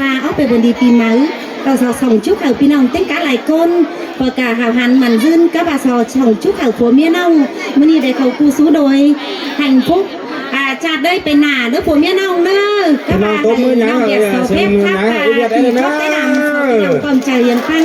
ว่าเอาไปบนดีปีใหม่เราส่งชุกเขาพี่น้องเต้นการหลายคนประกาศหาหันมันยื่นก็บาส่งชุกเขาผัวเมียน้องมื่อนี้ได้เขากูสู้โดยหางฟุกจัดได้เป็นหน้าเด้อผัวเมียน้องเด้อก็มาน้องเดียดโซเพ็บครับปีชอบได้นำยังความใจยังตั้ง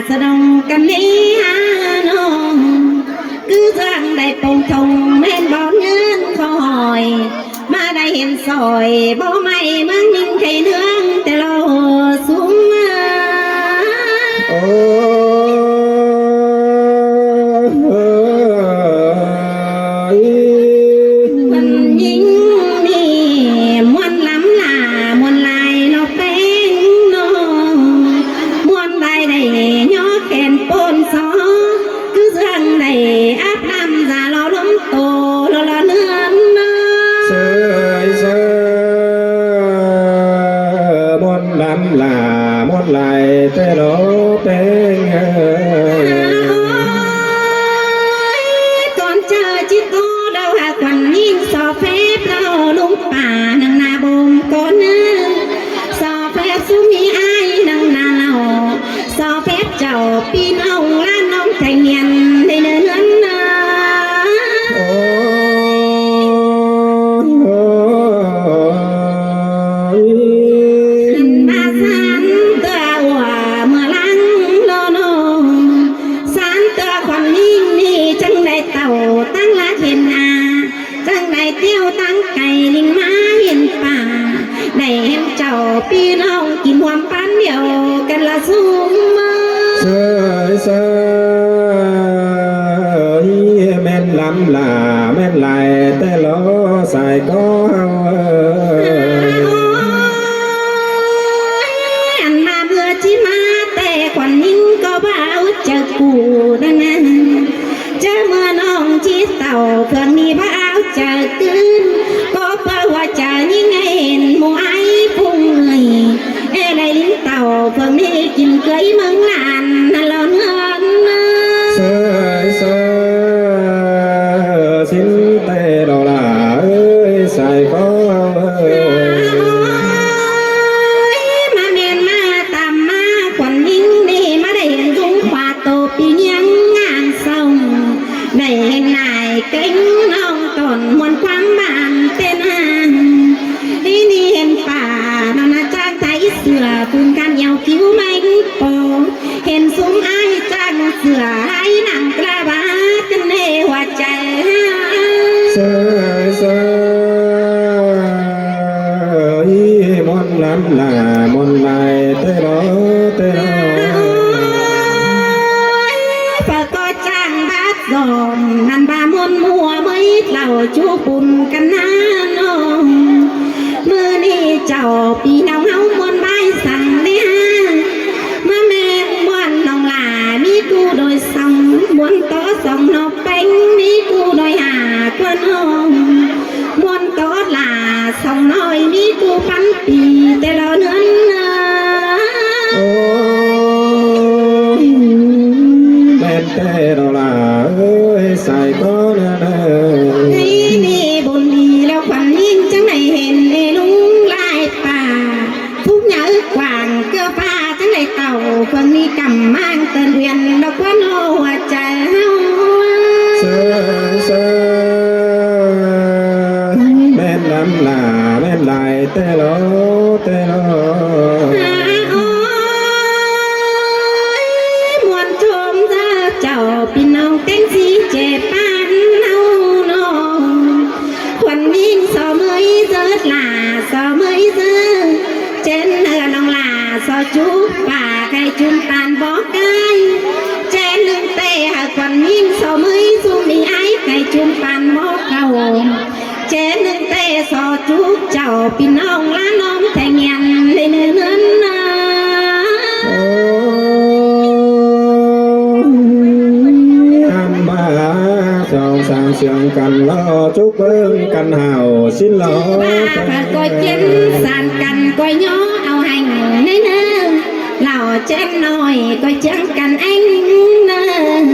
สดงกันนี้ฮะน้องคือทางได้ปงทงแม่นบอลเงินคอยมาได้เห็นซอยบ่ไม่มันยิ่งไข่เนื้องแต่เราสูงมาโอ้มันยิ่งนี่มวนล้ำหลามวนลายนกเป็นน้องมวนได้ได้ย่อแขนปนซอคือเรื่องได้อาบน้ำจะรอล้มโตรอเนื้อเสยเสยมวนลำลามวนลายแต่เราเป็นก่อนเจอจิตโตเราหาควันยิ่งสอบเพชรเราลุงป่านังนาบมก่อนนึงสอบเพชรสุมีไอ้นังนาเราสอบเพชรเจ้าปีน้องล้านน้องแต่งเงียนในเนื้อนาตั้งละเห็นอาจังได้เที่ยวตั้งไก่ลิงม้าเห็นป่าได้เห็นเจ้าพี่น้องกินความปันเดียวกันละสูงมาเสยเสยแม่นลำลาแม่นลายแต่เราใส่ก็อันมาเมื่อที่มาแต่ควันยิ่งก็บ้าเจอกูดังนั้นเจอเมื่อน้องจีเต่าเพื่อนมีบ้าเจอตื่นก็เพราะว่าจะยิ่งเห็นหมูไอ้พุ่งเงยได้ลิ้นเต่าเพื่อนมีกินเกยเมืองลานนั่นเราเนื้อเสยเสยสิ้นแต่เราละใส่ก็มาเมียนมาตามมาควันยิ่งนี่มาได้เห็นทุ่งขวาโตปียังงานส่งได้เห็นนายเก่งน้องตนมวนความบานเต้นนี่นี่เห็นป่านานาจ้างไทยเสือปืนกันยาวคิ้วไม่โปเห็นซุ้มไอ้จ้างเสือไอ้หนังกระบาดกันในหัวใจเสยเสยมนลำลามนลายเตโรเตโรฝากก็จ้างบาดดอมนันบามวนมัวไม่เหล่าจูปุ่นกันน้าน้องเมื่อนี้เจ้าปีน้องเฮามวนใบสั่งเนี่ยมาแม่มวนน้องหลามีกูโดยส่องมวนโตส่องนกเป็นมีกูโดยหาตัวน้องมวนโตหลาส่องน้อยมีกูพันปีแต่เราเนื้อแต่เราละใส่ก็นี่บุญดีแล้วขวัญยิ่งจังไหนเห็นไอ้ลุงลายป่าทุกอย่างกว่างเกลือป่าจังไหนเต่าเพิ่งมีกำมั่งเตือนเวียนดอกควันหัวใจเฮาเสยเสยแม่นลำลาแม่นลายแต่เราแต่เราพี่น้องเต้นสีเจ็บปานเอาน้องควันยิ่งสอมือเจิดหลาสอมือเจิดเจนเนื้อน้องหลาสอจุกป่าไก่จุ่มปานบอกไก่เจนหนึ่งเตะควันยิ่งสอมือสู้มีไอ้ไก่จุ่มปานบอกเก่าเจนหนึ่งเตะสอจุกเจ้าพี่น้องล้านน้องแต่งยันในเนื้อนาสองสามเสียงกันล้อจุกเบอ căn hào xin lỗi ba phải coi chén sàn cành coi nhó ao hành nơi nơi lò chén nồi coi chén cành anh nơi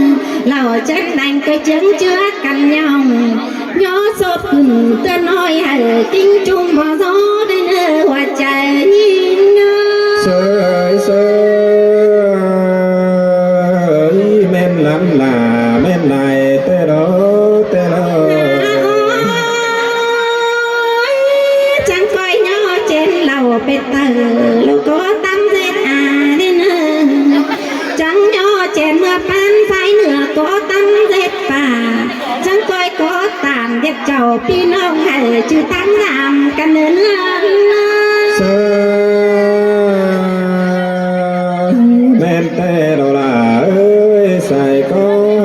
lò chén đành coi chén chứa cành nhong nhó sốt gừng tên nồi hở kinh trung vào gió đây nơi hoa trời nhìn sơi men lắm là men này tê đó chẳng coi nhó trên lầu bê tờ lô có tắm dệt à đến chẳng nhó trên mưa pan phai nửa có tắm dệt bà chẳng coi có tàn đẹp trầu pi nông hở chứ tắm làm cả nửa men tê đó là ơi xài có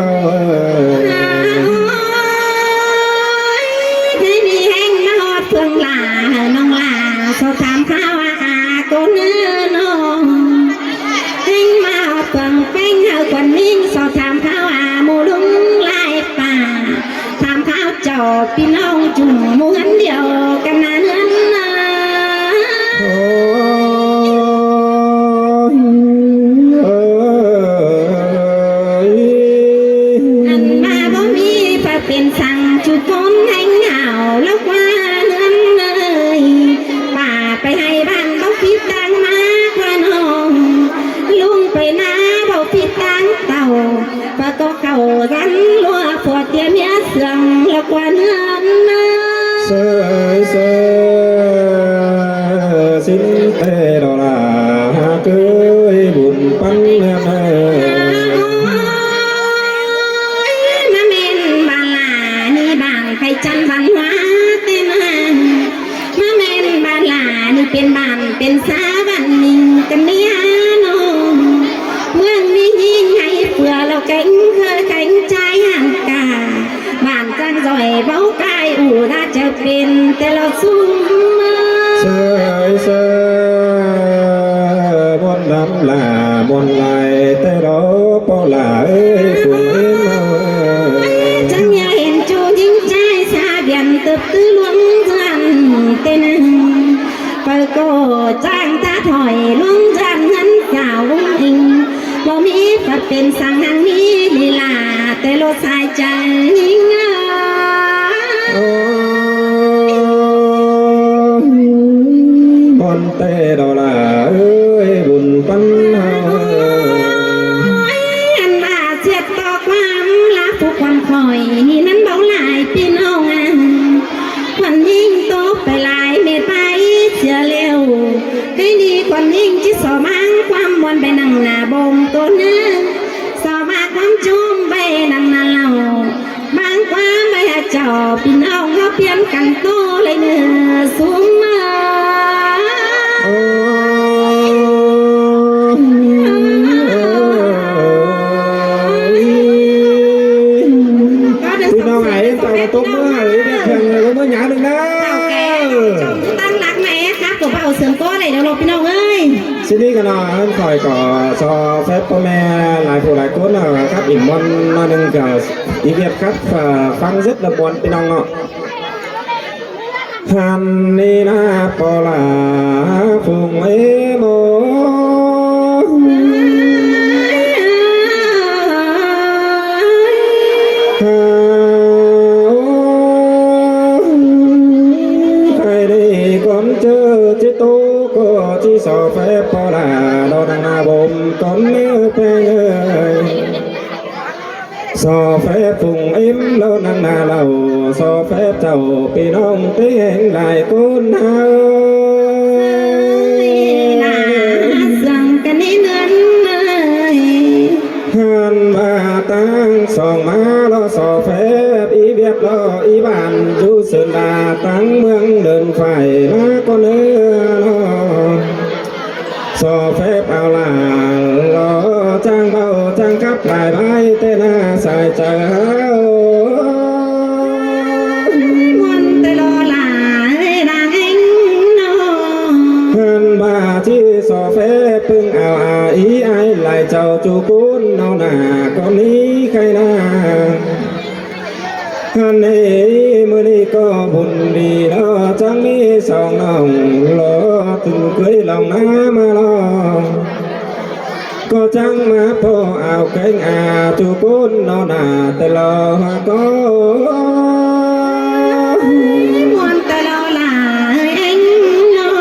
thế đi anh nó phương là nông là so tham khao à cô nữ nông anh mà phương phanh hở quần ninh so tham khao à mù đúng lại bà tham khao trò pi nông trùng muốn điều cầm nà nữaเป็นสั่งจุดคนแห่งเหาแล้วว่าเนื้อเลยป่าไปให้บ้านเขาพิดดังมากกว่าน้องลุงไปนาเขาพิดดังเต่าป่าก็เก่ารันลัวปวดเตี้ยเมียเสื่องแล้วกว่าเนื้อxin tê đó là cưới buồn bắn phải chăn văn hóa tên má men ba là điเป็นบ้านเป็นสาวันนิ่งกันเนี้ยน้องเมืองนี้ยิ่งให้เผื่อเราแข็งเคยแข็งใจห่างกาบ้านจังจ่อยเบ้ากายอู่น่าจะเป็นแต่เราสู้buồn lắm là buồn lại tê đó bỏ lại phường chẳng nhớ hiện chu chính trai xa biển tập tư luống dần tên phải cô trang ta thỏi luống dần ngân xào lung hìnhบ่มีก็เป็นสังหังนี้ลีลาแต่โลดสายใจbuồn tê đó là ơi buồn bắnอันว่าเสียดต่อความรักผู้ความคอยนี่นั้นเบาหลายพี่น้องวันยิ่งโตไปหลายเม็ดไปเสียเร็วให้ดีกว่ายิ่งที่สอมังความมวนไปนั่งหน้าบงตัวนึงสอมาความจุ่มไปนั่งหน้าเราบางความไปหาจอพี่น้องเขาเปลี่ยนกันโตเลยเนื้อสูงมาtốt mới thường mới nhả được đó tăng lạc mẹ khác của bảo sướng có này đâu lộtพี่น้องเอ้ย xin đi cái nào anh khỏi có cho phépพ่อแม่หลายผู้หลายคนครับอีกวันมาหนึ่งก็อีเวียดครับฟังrất là buồn พี่น้องเนาะฮันนี่นะปอลาฟุงเอโมchỉ tu có chỉ so phép bỏ là đâu đang bồn con nhớ phê so phép phùng em đâu đang lầu so phép chầu pi nông tí hẹn lại con hao rằng cái hàn bà tăng sòng má lo so phép ý biết lo ý bàn chú sơn là tăng mương đơn phải má con nữa so phép ao là lo trang bao trang cắp lại bãi tên là xài chờ muốn tay lo là đàn anh hàn bà chi so phép pưng ao ý ai lại chào chú cún nào nà con ý khai na hàn ấy mưa đi có บุญดีเนาะจังมีสองน้องรอถึงเคยลองน้ำมาลองก็จังมาพอเอาแกงจูกุนนอนแต่รอก็ muôn tờ lo là anh lo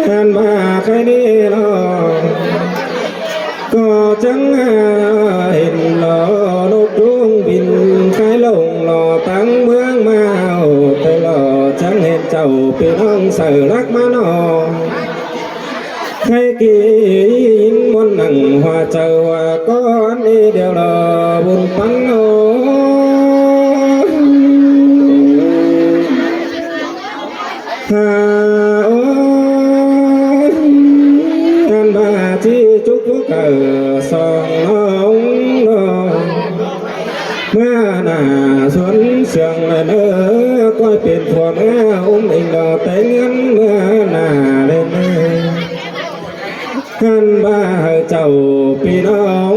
กันมาใครนี่รอก็จังเห็นรอนกดวงบินใครลงรอตั้งเมืองมาแต่รอจังเห็นเจ้าเป็นน้องใส่รักมาหนอใครกินบนหนังว่าเจ้าว่าก้อนนี้เดียวรอบุญปังโอโอ้กันบาที่จุกเกิดสองน้องน้องเมื่อหน้าสวนเสียงเนื้อก็เป็นผัวแม่เองดอกแต่เงินเมื่อหน้าเล่นกันบ้าเจ้าพี่น้อง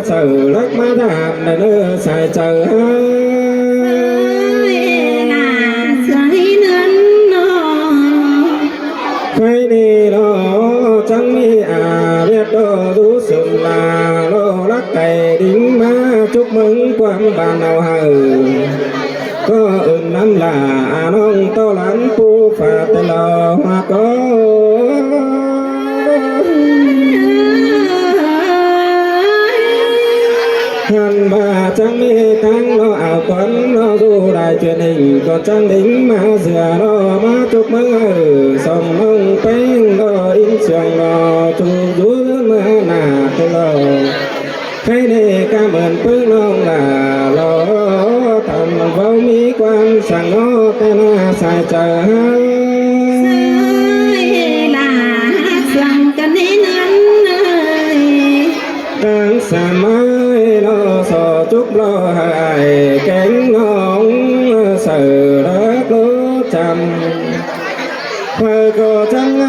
เสือรักมาทำเนื้อใส่เจอ là sợi nến nó ใครนี่รอจังมีเรียดดอรู้สึกลาโลรักไก่ดิ้งมาจุกมึงความบานเอาหาก็อื่นน้ำลาน้องโตหลังปูฝาตลอมาก็ Hàn bà chẳng mi tăng nó ảo quấn nó du đại truyền hình có trang đính mà dừa nó má chúc mơ sòng mông bánh nó in trường nó chu rú mơ nà tê lò cái này ca mượn bước nó là lo thầm vào mi quan sang nó tê na xài chờ sợi là sòng cái nến ơi đang xa mai nó sò chúc lo hại cánh nóng sợ đất lúa chầm phải có trắng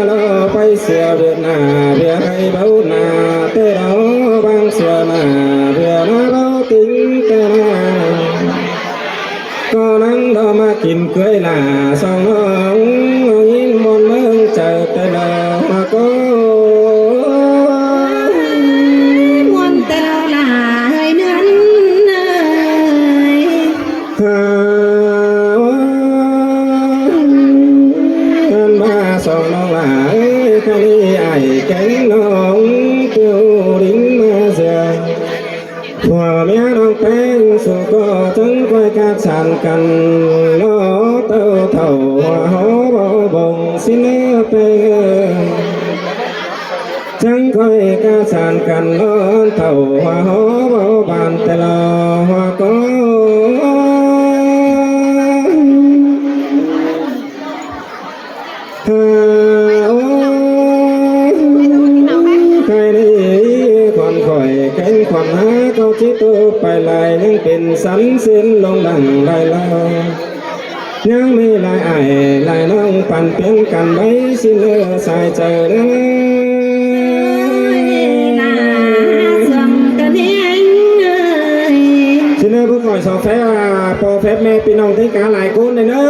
lo bay xìa việt nà việt hay bấu nà tê đó băng xìa nà việt nó bấu tính tê nà có nắng đó mà kìm cưới là sao nó nhìn mòn mơ chờ tê đó mà có muôn tờ lo là hơi nến ơi Hàn ba sòng nó là cái đi ai cánh nó tiêu đính ma dè hòa mẹ nó bén su có trứng quay cá sàn cằn nó tơ thầu hòa hó bao bồng xin lẽ bê trắng quay cá sàn cằn nó thầu hòa hó bao bàn tê lò hòa cóใครได้ควันข่อยแกงควันหาเขาชิโตไปลายยังเป็นสันเส้นลงดังลายลายังมีลายไอ้ลายน้องปั่นเพียงกันไว้สิเลือสายเจอเด้อ là sòng cái nến ơi สิเลือผู้ก่อยสอบแฟ้พอแฟ้แม่พี่น้องที่กาหลายคนเลยเด้อ